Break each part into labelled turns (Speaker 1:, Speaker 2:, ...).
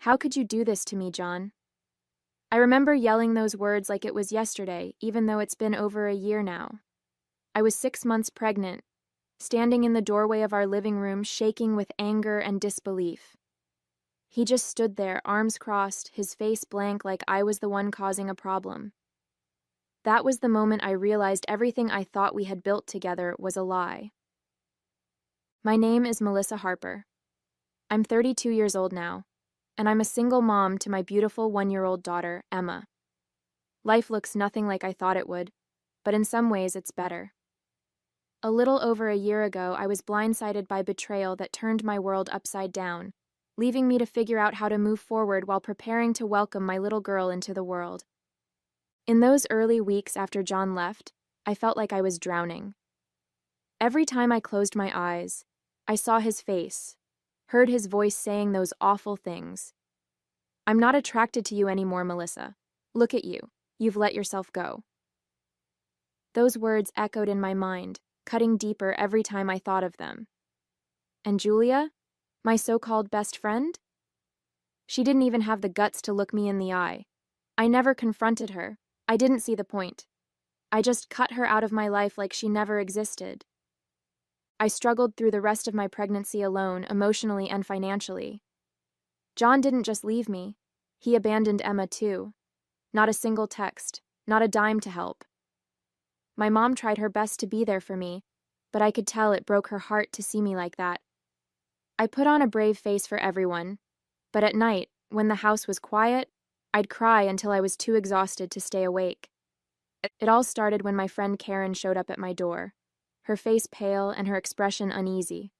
Speaker 1: How could you do this to me, John? I remember yelling those words like it was yesterday, even though it's been over a year now. I was 6 months pregnant, standing in the doorway of our living room, shaking with anger and disbelief. He just stood there, arms crossed, his face blank like I was the one causing a problem. That was the moment I realized everything I thought we had built together was a lie. My name is Melissa Harper. I'm 32 years old now, and I'm a single mom to my beautiful 1-year-old daughter, Emma. Life looks nothing like I thought it would, but in some ways it's better. A little over a year ago, I was blindsided by betrayal that turned my world upside down, leaving me to figure out how to move forward while preparing to welcome my little girl into the world. In those early weeks after John left, I felt like I was drowning. Every time I closed my eyes, I saw his face, heard his voice saying those awful things. "I'm not attracted to you anymore, Melissa. Look at you. You've let yourself go." Those words echoed in my mind, cutting deeper every time I thought of them. And Julia, my so-called best friend? She didn't even have the guts to look me in the eye. I never confronted her. I didn't see the point. I just cut her out of my life like she never existed. I struggled through the rest of my pregnancy alone, emotionally and financially. John didn't just leave me. He abandoned Emma too. Not a single text, not a dime to help. My mom tried her best to be there for me, but I could tell it broke her heart to see me like that. I put on a brave face for everyone, but at night, when the house was quiet, I'd cry until I was too exhausted to stay awake. It all started when my friend Karen showed up at my door, her face pale and her expression uneasy.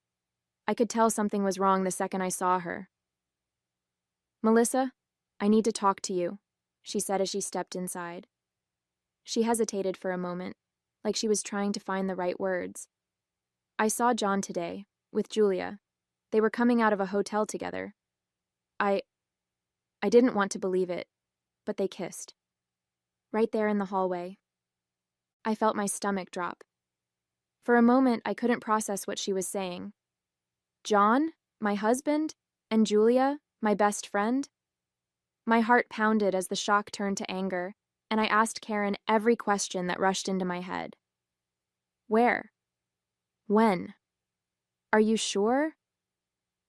Speaker 1: I could tell something was wrong the second I saw her. "Melissa, I need to talk to you," she said as she stepped inside. She hesitated for a moment, like she was trying to find the right words. "I saw John today, with Julia. They were coming out of a hotel together. I didn't want to believe it, but they kissed. Right there in the hallway." I felt my stomach drop. For a moment, I couldn't process what she was saying. John, my husband, and Julia, my best friend? My heart pounded as the shock turned to anger, and I asked Karen every question that rushed into my head. Where? When? Are you sure?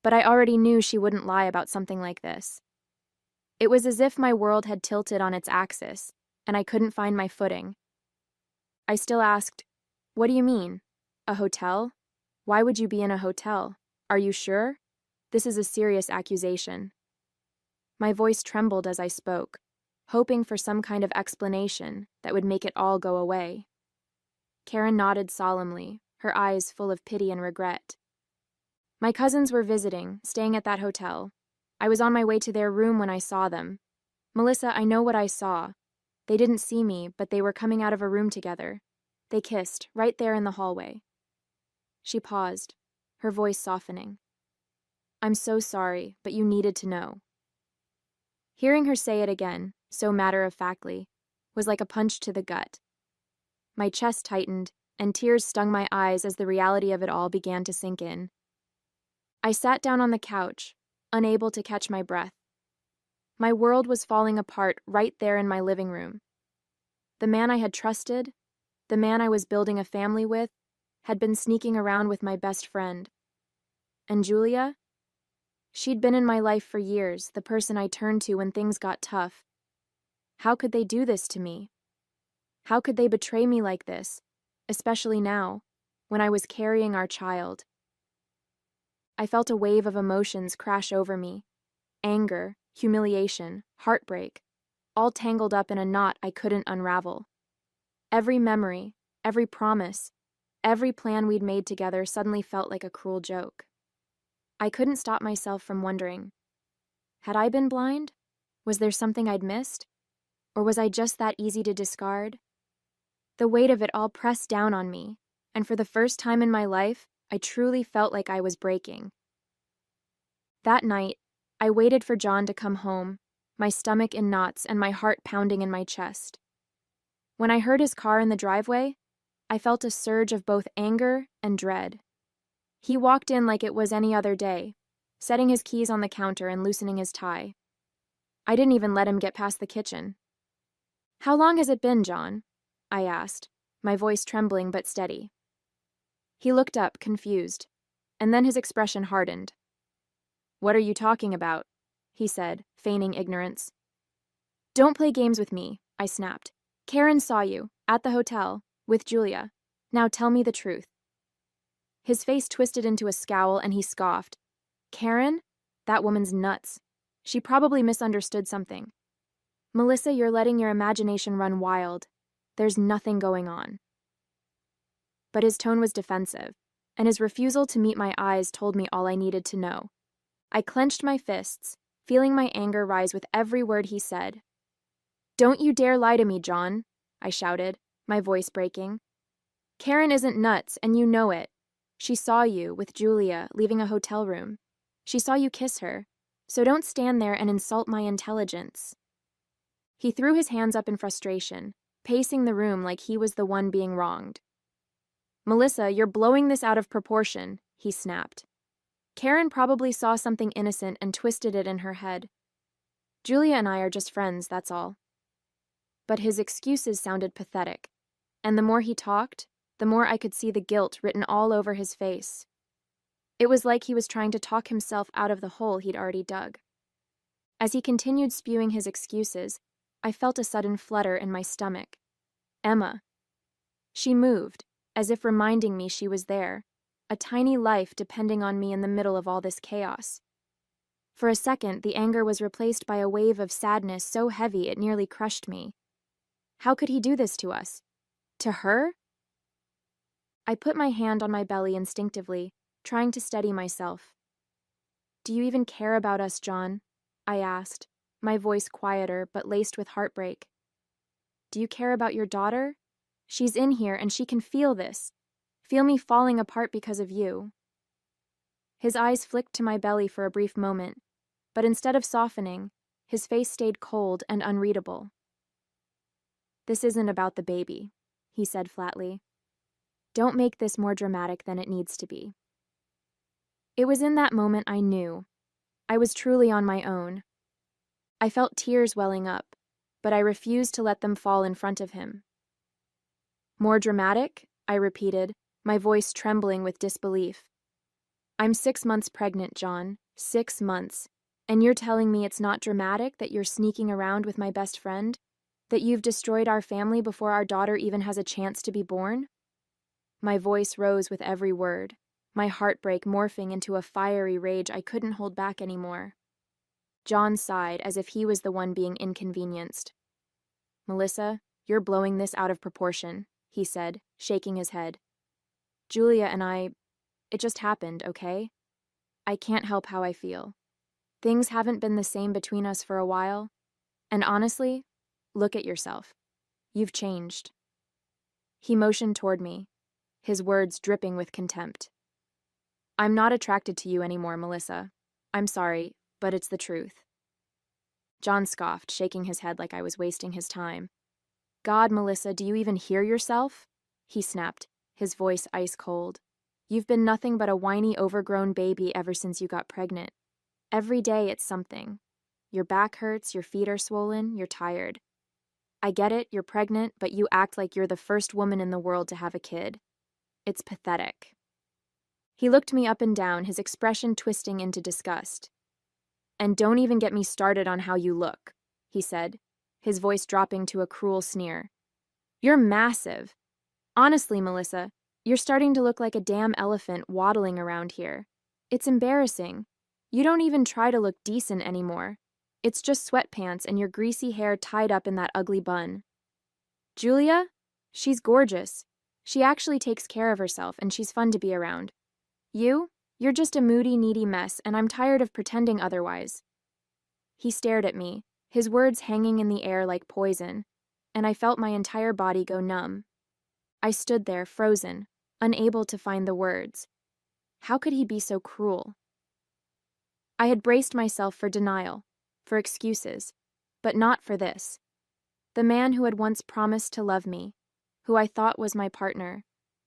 Speaker 1: But I already knew she wouldn't lie about something like this. It was as if my world had tilted on its axis, and I couldn't find my footing. I still asked, "What do you mean? A hotel? Why would you be in a hotel? Are you sure? This is a serious accusation." My voice trembled as I spoke, hoping for some kind of explanation that would make it all go away. Karen nodded solemnly, her eyes full of pity and regret. "My cousins were visiting, staying at that hotel. I was on my way to their room when I saw them. Melissa, I know what I saw. They didn't see me, but they were coming out of a room together. They kissed, right there in the hallway." She paused, her voice softening. "I'm so sorry, but you needed to know." Hearing her say it again, so matter-of-factly, was like a punch to the gut. My chest tightened, and tears stung my eyes as the reality of it all began to sink in. I sat down on the couch, unable to catch my breath. My world was falling apart right there in my living room. The man I had trusted, the man I was building a family with, had been sneaking around with my best friend. And Julia? She'd been in my life for years, the person I turned to when things got tough. How could they do this to me? How could they betray me like this, especially now, when I was carrying our child? I felt a wave of emotions crash over me. Anger, humiliation, heartbreak, all tangled up in a knot I couldn't unravel. Every memory, every promise, every plan we'd made together suddenly felt like a cruel joke. I couldn't stop myself from wondering, had I been blind? Was there something I'd missed? Or was I just that easy to discard? The weight of it all pressed down on me, and for the first time in my life, I truly felt like I was breaking. That night, I waited for John to come home, my stomach in knots and my heart pounding in my chest. When I heard his car in the driveway, I felt a surge of both anger and dread. He walked in like it was any other day, setting his keys on the counter and loosening his tie. I didn't even let him get past the kitchen. How long has it been, John? I asked, my voice trembling but steady. He looked up, confused, and then his expression hardened. What are you talking about? He said, feigning ignorance. Don't play games with me, I snapped. Karen saw you, at the hotel, with Julia. Now tell me the truth. His face twisted into a scowl and he scoffed. Karen? That woman's nuts. She probably misunderstood something. Melissa, you're letting your imagination run wild. There's nothing going on. But his tone was defensive, and his refusal to meet my eyes told me all I needed to know. I clenched my fists, feeling my anger rise with every word he said. Don't you dare lie to me, John, I shouted, my voice breaking. Karen isn't nuts, and you know it. She saw you, with Julia, leaving a hotel room. She saw you kiss her, so don't stand there and insult my intelligence. He threw his hands up in frustration, pacing the room like he was the one being wronged. Melissa, you're blowing this out of proportion, he snapped. Karen probably saw something innocent and twisted it in her head. Julia and I are just friends, that's all. But his excuses sounded pathetic, and the more he talked, the more I could see the guilt written all over his face. It was like he was trying to talk himself out of the hole he'd already dug. As he continued spewing his excuses, I felt a sudden flutter in my stomach. Emma. She moved, as if reminding me she was there, a tiny life depending on me in the middle of all this chaos. For a second, the anger was replaced by a wave of sadness so heavy it nearly crushed me. How could he do this to us? To her? I put my hand on my belly instinctively, trying to steady myself. Do you even care about us, John? I asked, my voice quieter but laced with heartbreak. Do you care about your daughter? She's in here and she can feel this. Feel me falling apart because of you. His eyes flicked to my belly for a brief moment, but instead of softening, his face stayed cold and unreadable. This isn't about the baby, he said flatly. Don't make this more dramatic than it needs to be. It was in that moment I knew. I was truly on my own. I felt tears welling up, but I refused to let them fall in front of him. More dramatic? I repeated, my voice trembling with disbelief. I'm 6 months pregnant, John. 6 months. And you're telling me it's not dramatic that you're sneaking around with my best friend? That you've destroyed our family before our daughter even has a chance to be born? My voice rose with every word, my heartbreak morphing into a fiery rage I couldn't hold back anymore. John sighed as if he was the one being inconvenienced. Melissa, you're blowing this out of proportion, he said, shaking his head. Julia and it just happened, okay? I can't help how I feel. Things haven't been the same between us for a while, and honestly, look at yourself. You've changed. He motioned toward me, his words dripping with contempt. I'm not attracted to you anymore, Melissa. I'm sorry, but it's the truth. John scoffed, shaking his head like I was wasting his time. God, Melissa, do you even hear yourself? He snapped, his voice ice cold. You've been nothing but a whiny, overgrown baby ever since you got pregnant. Every day it's something. Your back hurts, your feet are swollen, you're tired. I get it, you're pregnant, but you act like you're the first woman in the world to have a kid. It's pathetic. He looked me up and down, his expression twisting into disgust. And don't even get me started on how you look, he said, his voice dropping to a cruel sneer. You're massive. Honestly, Melissa, you're starting to look like a damn elephant waddling around here. It's embarrassing. You don't even try to look decent anymore. It's just sweatpants and your greasy hair tied up in that ugly bun. Julia? She's gorgeous. She actually takes care of herself and she's fun to be around. You're just a moody, needy mess, and I'm tired of pretending otherwise. He stared at me, his words hanging in the air like poison, and I felt my entire body go numb. I stood there, frozen, unable to find the words. How could he be so cruel? I had braced myself for denial, for excuses, but not for this. The man who had once promised to love me, who I thought was my partner,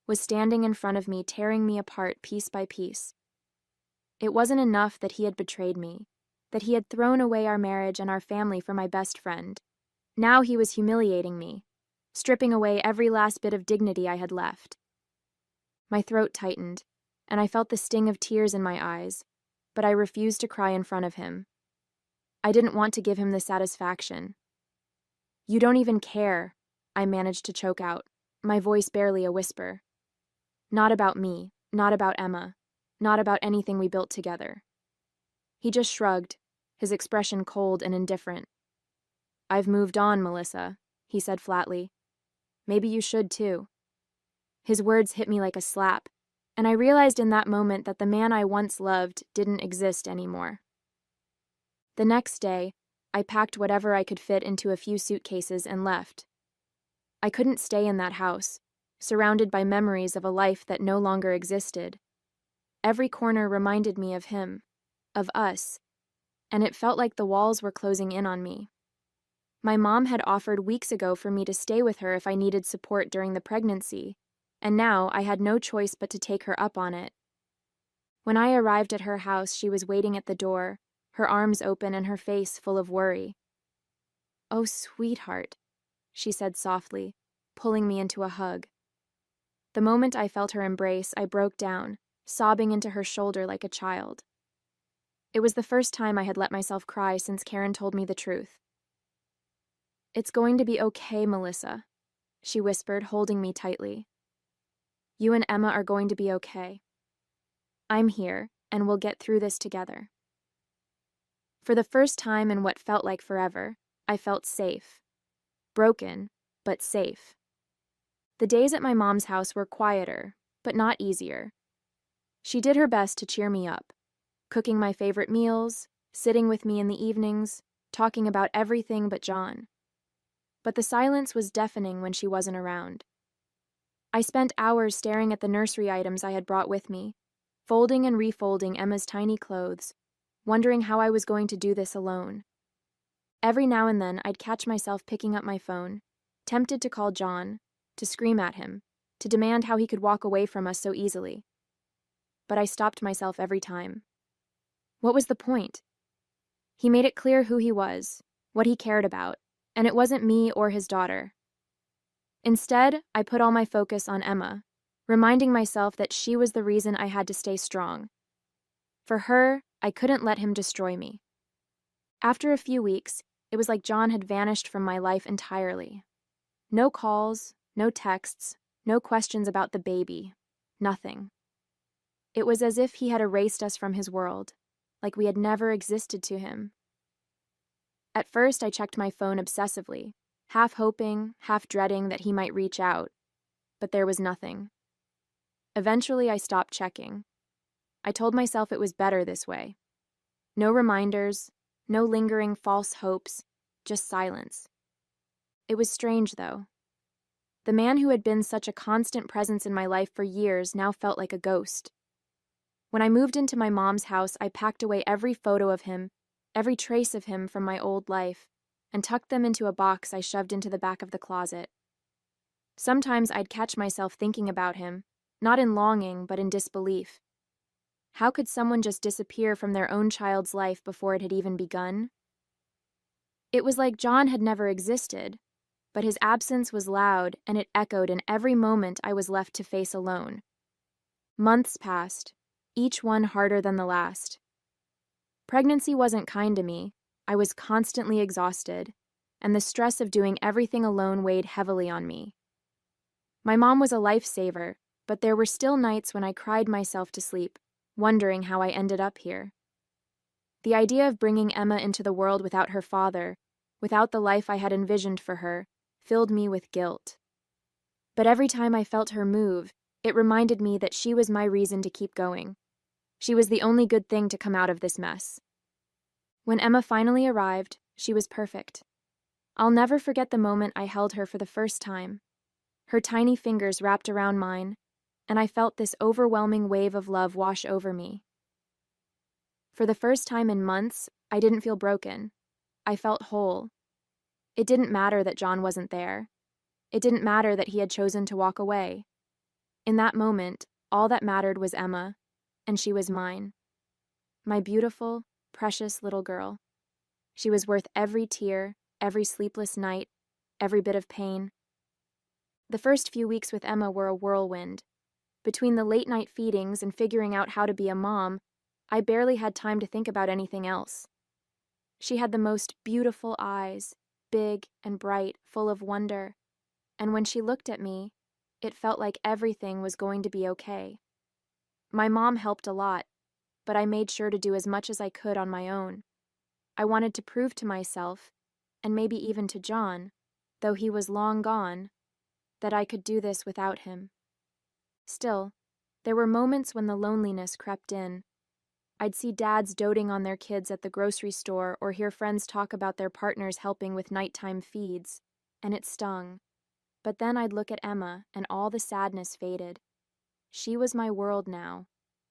Speaker 1: was standing in front of me, tearing me apart piece by piece. It wasn't enough that he had betrayed me. that he had thrown away our marriage and our family for my best friend. Now he was humiliating me, stripping away every last bit of dignity I had left. My throat tightened, and I felt the sting of tears in my eyes, but I refused to cry in front of him. I didn't want to give him the satisfaction. "You don't even care," I managed to choke out, my voice barely a whisper. "Not about me, not about Emma, not about anything we built together." He just shrugged, his expression cold and indifferent. "I've moved on, Melissa," he said flatly. "Maybe you should too." His words hit me like a slap, and I realized in that moment that the man I once loved didn't exist anymore. The next day, I packed whatever I could fit into a few suitcases and left. I couldn't stay in that house, surrounded by memories of a life that no longer existed. Every corner reminded me of him, of us, and it felt like the walls were closing in on me. My mom had offered weeks ago for me to stay with her if I needed support during the pregnancy, and now I had no choice but to take her up on it. When I arrived at her house, she was waiting at the door, her arms open and her face full of worry. "Oh, sweetheart," she said softly, pulling me into a hug. The moment I felt her embrace, I broke down, sobbing into her shoulder like a child. It was the first time I had let myself cry since Karen told me the truth. "It's going to be okay, Melissa," she whispered, holding me tightly. "You and Emma are going to be okay. I'm here, and we'll get through this together." For the first time in what felt like forever, I felt safe. Broken, but safe. The days at my mom's house were quieter, but not easier. She did her best to cheer me up, cooking my favorite meals, sitting with me in the evenings, talking about everything but John. But the silence was deafening when she wasn't around. I spent hours staring at the nursery items I had brought with me, folding and refolding Emma's tiny clothes, wondering how I was going to do this alone. Every now and then, I'd catch myself picking up my phone, tempted to call John, to scream at him, to demand how he could walk away from us so easily. But I stopped myself every time. What was the point? He made it clear who he was, what he cared about, and it wasn't me or his daughter. Instead, I put all my focus on Emma, reminding myself that she was the reason I had to stay strong. For her, I couldn't let him destroy me. After a few weeks, it was like John had vanished from my life entirely. No calls, no texts, no questions about the baby, nothing. It was as if he had erased us from his world, like we had never existed to him. At first, I checked my phone obsessively, half hoping, half dreading that he might reach out, but there was nothing. Eventually, I stopped checking. I told myself it was better this way. No reminders, no lingering false hopes, just silence. It was strange, though. The man who had been such a constant presence in my life for years now felt like a ghost. When I moved into my mom's house, I packed away every photo of him, every trace of him from my old life, and tucked them into a box I shoved into the back of the closet. Sometimes I'd catch myself thinking about him, not in longing, but in disbelief. How could someone just disappear from their own child's life before it had even begun? It was like John had never existed, but his absence was loud and it echoed in every moment I was left to face alone. Months passed, each one harder than the last. Pregnancy wasn't kind to me. I was constantly exhausted, and the stress of doing everything alone weighed heavily on me. My mom was a lifesaver, but there were still nights when I cried myself to sleep, wondering how I ended up here. The idea of bringing Emma into the world without her father, without the life I had envisioned for her, filled me with guilt. But every time I felt her move, it reminded me that she was my reason to keep going. She was the only good thing to come out of this mess. When Emma finally arrived, she was perfect. I'll never forget the moment I held her for the first time. Her tiny fingers wrapped around mine, and I felt this overwhelming wave of love wash over me. For the first time in months, I didn't feel broken. I felt whole. It didn't matter that John wasn't there. It didn't matter that he had chosen to walk away. In that moment, all that mattered was Emma, and she was mine. My beautiful, precious little girl. She was worth every tear, every sleepless night, every bit of pain. The first few weeks with Emma were a whirlwind. Between the late-night feedings and figuring out how to be a mom, I barely had time to think about anything else. She had the most beautiful eyes, big and bright, full of wonder, and when she looked at me, it felt like everything was going to be okay. My mom helped a lot, but I made sure to do as much as I could on my own. I wanted to prove to myself, and maybe even to John, though he was long gone, that I could do this without him. Still, there were moments when the loneliness crept in. I'd see dads doting on their kids at the grocery store or hear friends talk about their partners helping with nighttime feeds, and it stung. But then I'd look at Emma, and all the sadness faded. She was my world now,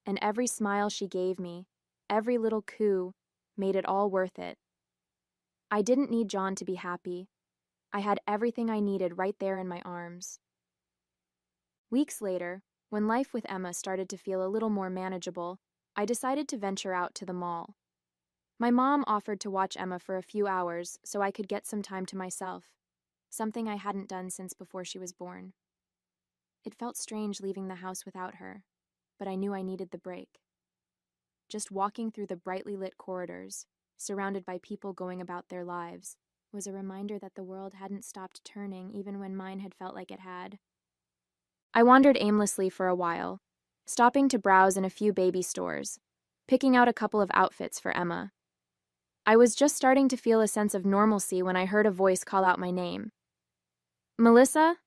Speaker 1: and every smile she gave me, every little coo, made it all worth it. I didn't need John to be happy. I had everything I needed right there in my arms. Weeks later, when life with Emma started to feel a little more manageable, I decided to venture out to the mall. My mom offered to watch Emma for a few hours so I could get some time to myself, something I hadn't done since before she was born. It felt strange leaving the house without her, but I knew I needed the break. Just walking through the brightly lit corridors, surrounded by people going about their lives, was a reminder that the world hadn't stopped turning even when mine had felt like it had. I wandered aimlessly for a while, stopping to browse in a few baby stores, picking out a couple of outfits for Emma. I was just starting to feel a sense of normalcy when I heard a voice call out my name. "Melissa?"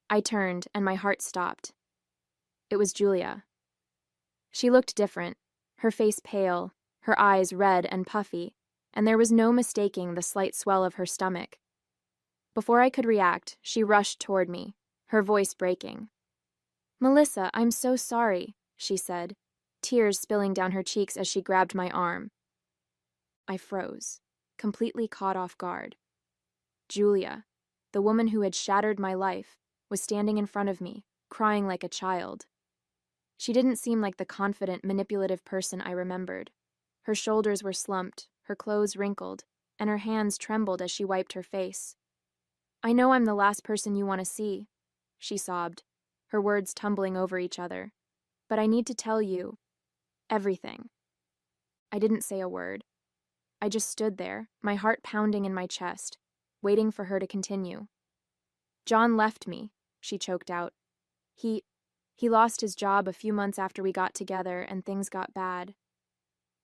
Speaker 1: I turned, and my heart stopped. It was Julia. She looked different, her face pale, her eyes red and puffy, and there was no mistaking the slight swell of her stomach. Before I could react, she rushed toward me, her voice breaking. "Melissa, I'm so sorry," she said, tears spilling down her cheeks as she grabbed my arm. I froze, completely caught off guard. Julia, the woman who had shattered my life, was standing in front of me, crying like a child. She didn't seem like the confident, manipulative person I remembered. Her shoulders were slumped, her clothes wrinkled, and her hands trembled as she wiped her face. "I know I'm the last person you want to see," she sobbed, her words tumbling over each other. "But I need to tell you everything." I didn't say a word. I just stood there, my heart pounding in my chest, waiting for her to continue. "John left me," she choked out. He lost his job a few months after we got together and things got bad.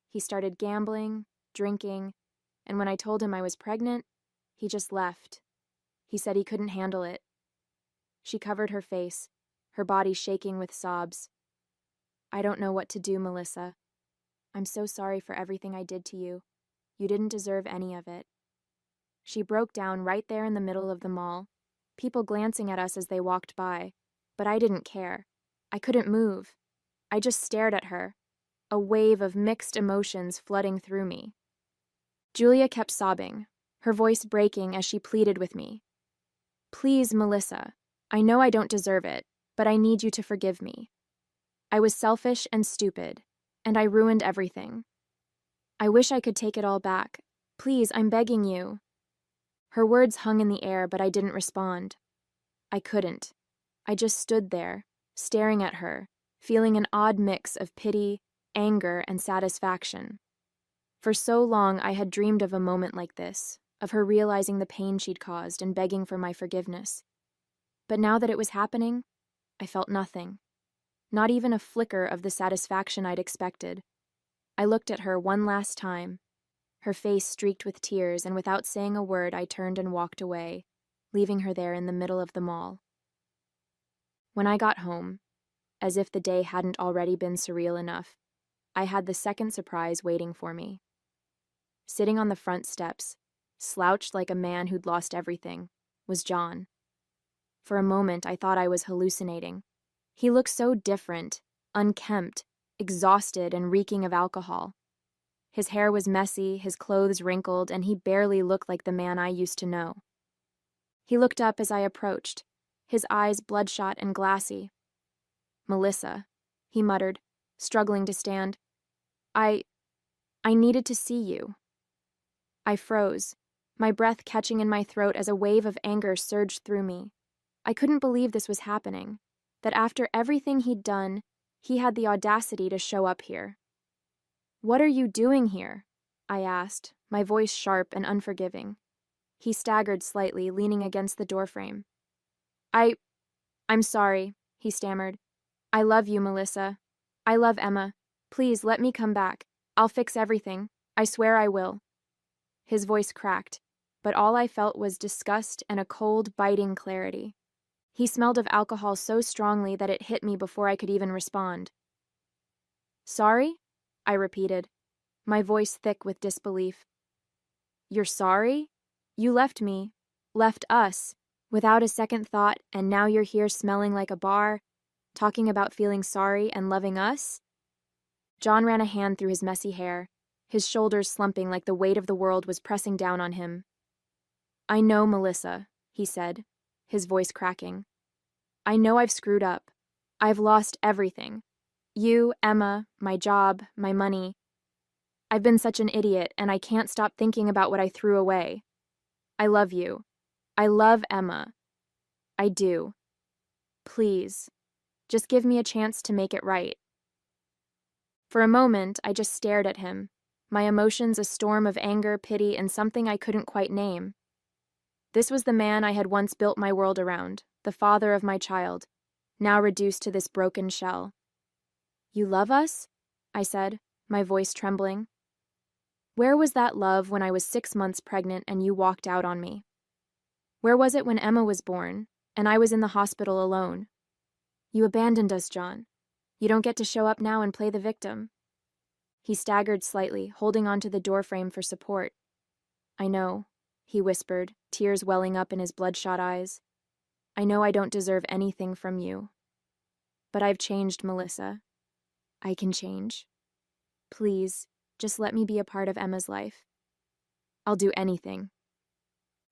Speaker 1: He started gambling, drinking, and when I told him I was pregnant, he just left. He said he couldn't handle it." She covered her face, her body shaking with sobs. "I don't know what to do, Melissa. I'm so sorry for everything I did to you. You didn't deserve any of it." She broke down right there in the middle of the mall, people glancing at us as they walked by, but I didn't care. I couldn't move. I just stared at her, a wave of mixed emotions flooding through me. Julia kept sobbing, her voice breaking as she pleaded with me. "Please, Melissa, I know I don't deserve it, but I need you to forgive me. I was selfish and stupid, and I ruined everything. I wish I could take it all back. Please, I'm begging you." Her words hung in the air, but I didn't respond. I couldn't. I just stood there, staring at her, feeling an odd mix of pity, anger, and satisfaction. For so long I had dreamed of a moment like this, of her realizing the pain she'd caused and begging for my forgiveness. But now that it was happening, I felt nothing. Not even a flicker of the satisfaction I'd expected. I looked at her one last time, her face streaked with tears, and without saying a word I turned and walked away, leaving her there in the middle of the mall. When I got home, as if the day hadn't already been surreal enough, I had the second surprise waiting for me. Sitting on the front steps, slouched like a man who'd lost everything, was John. For a moment I thought I was hallucinating. He looked so different, unkempt, exhausted and reeking of alcohol. His hair was messy, his clothes wrinkled, and he barely looked like the man I used to know. He looked up as I approached, his eyes bloodshot and glassy. "Melissa," he muttered, struggling to stand. I needed to see you. I froze, my breath catching in my throat as a wave of anger surged through me. I couldn't believe this was happening, that after everything he'd done, he had the audacity to show up here. "What are you doing here?" I asked, my voice sharp and unforgiving. He staggered slightly, leaning against the doorframe. I'm sorry," he stammered. "I love you, Melissa. I love Emma. Please let me come back. I'll fix everything. I swear I will." His voice cracked, but all I felt was disgust and a cold, biting clarity. He smelled of alcohol so strongly that it hit me before I could even respond. "Sorry?" I repeated, my voice thick with disbelief. "You're sorry? You left me, left us, without a second thought, and now you're here smelling like a bar, talking about feeling sorry and loving us?" John ran a hand through his messy hair, his shoulders slumping like the weight of the world was pressing down on him. "I know, Melissa," he said, his voice cracking. "I know I've screwed up. I've lost everything. You, Emma, my job, my money. I've been such an idiot, and I can't stop thinking about what I threw away. I love you. I love Emma. I do. Please, just give me a chance to make it right." For a moment, I just stared at him, my emotions a storm of anger, pity, and something I couldn't quite name. This was the man I had once built my world around, the father of my child, now reduced to this broken shell. "You love us?" I said, my voice trembling. "Where was that love when I was 6 months pregnant and you walked out on me? Where was it when Emma was born, and I was in the hospital alone? You abandoned us, John. You don't get to show up now and play the victim." He staggered slightly, holding onto the doorframe for support. "I know," he whispered, tears welling up in his bloodshot eyes. "I know I don't deserve anything from you. But I've changed, Melissa. I can change. Please, just let me be a part of Emma's life. I'll do anything."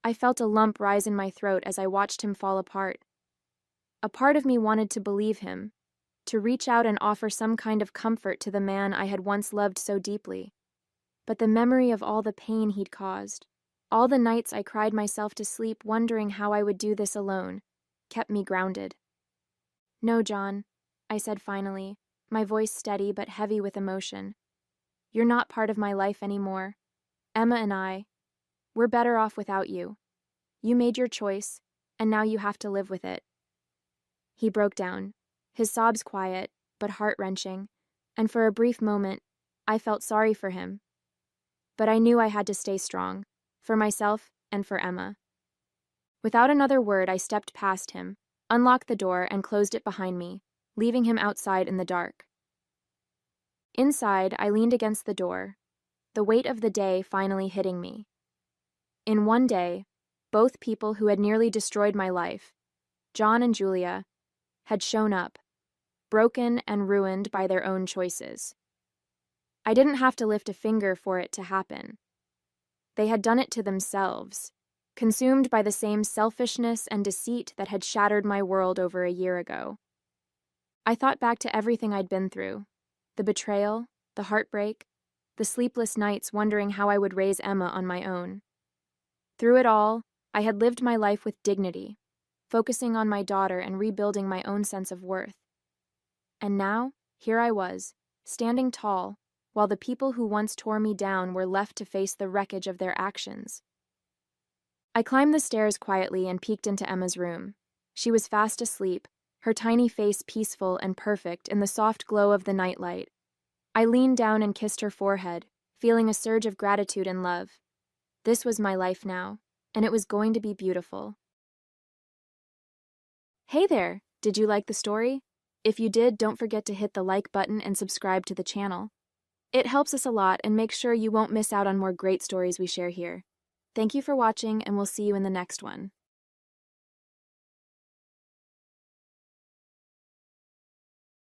Speaker 1: I felt a lump rise in my throat as I watched him fall apart. A part of me wanted to believe him, to reach out and offer some kind of comfort to the man I had once loved so deeply. But the memory of all the pain he'd caused, all the nights I cried myself to sleep wondering how I would do this alone, kept me grounded. "No, John," I said finally, my voice steady but heavy with emotion. "You're not part of my life anymore. Emma and we're better off without you. You made your choice, and now you have to live with it." He broke down, his sobs quiet, but heart-wrenching, and for a brief moment, I felt sorry for him. But I knew I had to stay strong, for myself and for Emma. Without another word, I stepped past him, unlocked the door, and closed it behind me, leaving him outside in the dark. Inside, I leaned against the door, the weight of the day finally hitting me. In one day, both people who had nearly destroyed my life, John and Julia, had shown up, broken and ruined by their own choices. I didn't have to lift a finger for it to happen. They had done it to themselves, consumed by the same selfishness and deceit that had shattered my world over a year ago. I thought back to everything I'd been through, the betrayal, the heartbreak, the sleepless nights wondering how I would raise Emma on my own. Through it all, I had lived my life with dignity, focusing on my daughter and rebuilding my own sense of worth. And now, here I was, standing tall, while the people who once tore me down were left to face the wreckage of their actions. I climbed the stairs quietly and peeked into Emma's room. She was fast asleep, her tiny face peaceful and perfect in the soft glow of the nightlight. I leaned down and kissed her forehead, feeling a surge of gratitude and love. This was my life now, and it was going to be beautiful. Hey there! Did you like the story? If you did, don't forget to hit the like button and subscribe to the channel. It helps us a lot and makes sure you won't miss out on more great stories we share here. Thank you for watching, and we'll see you in the next one.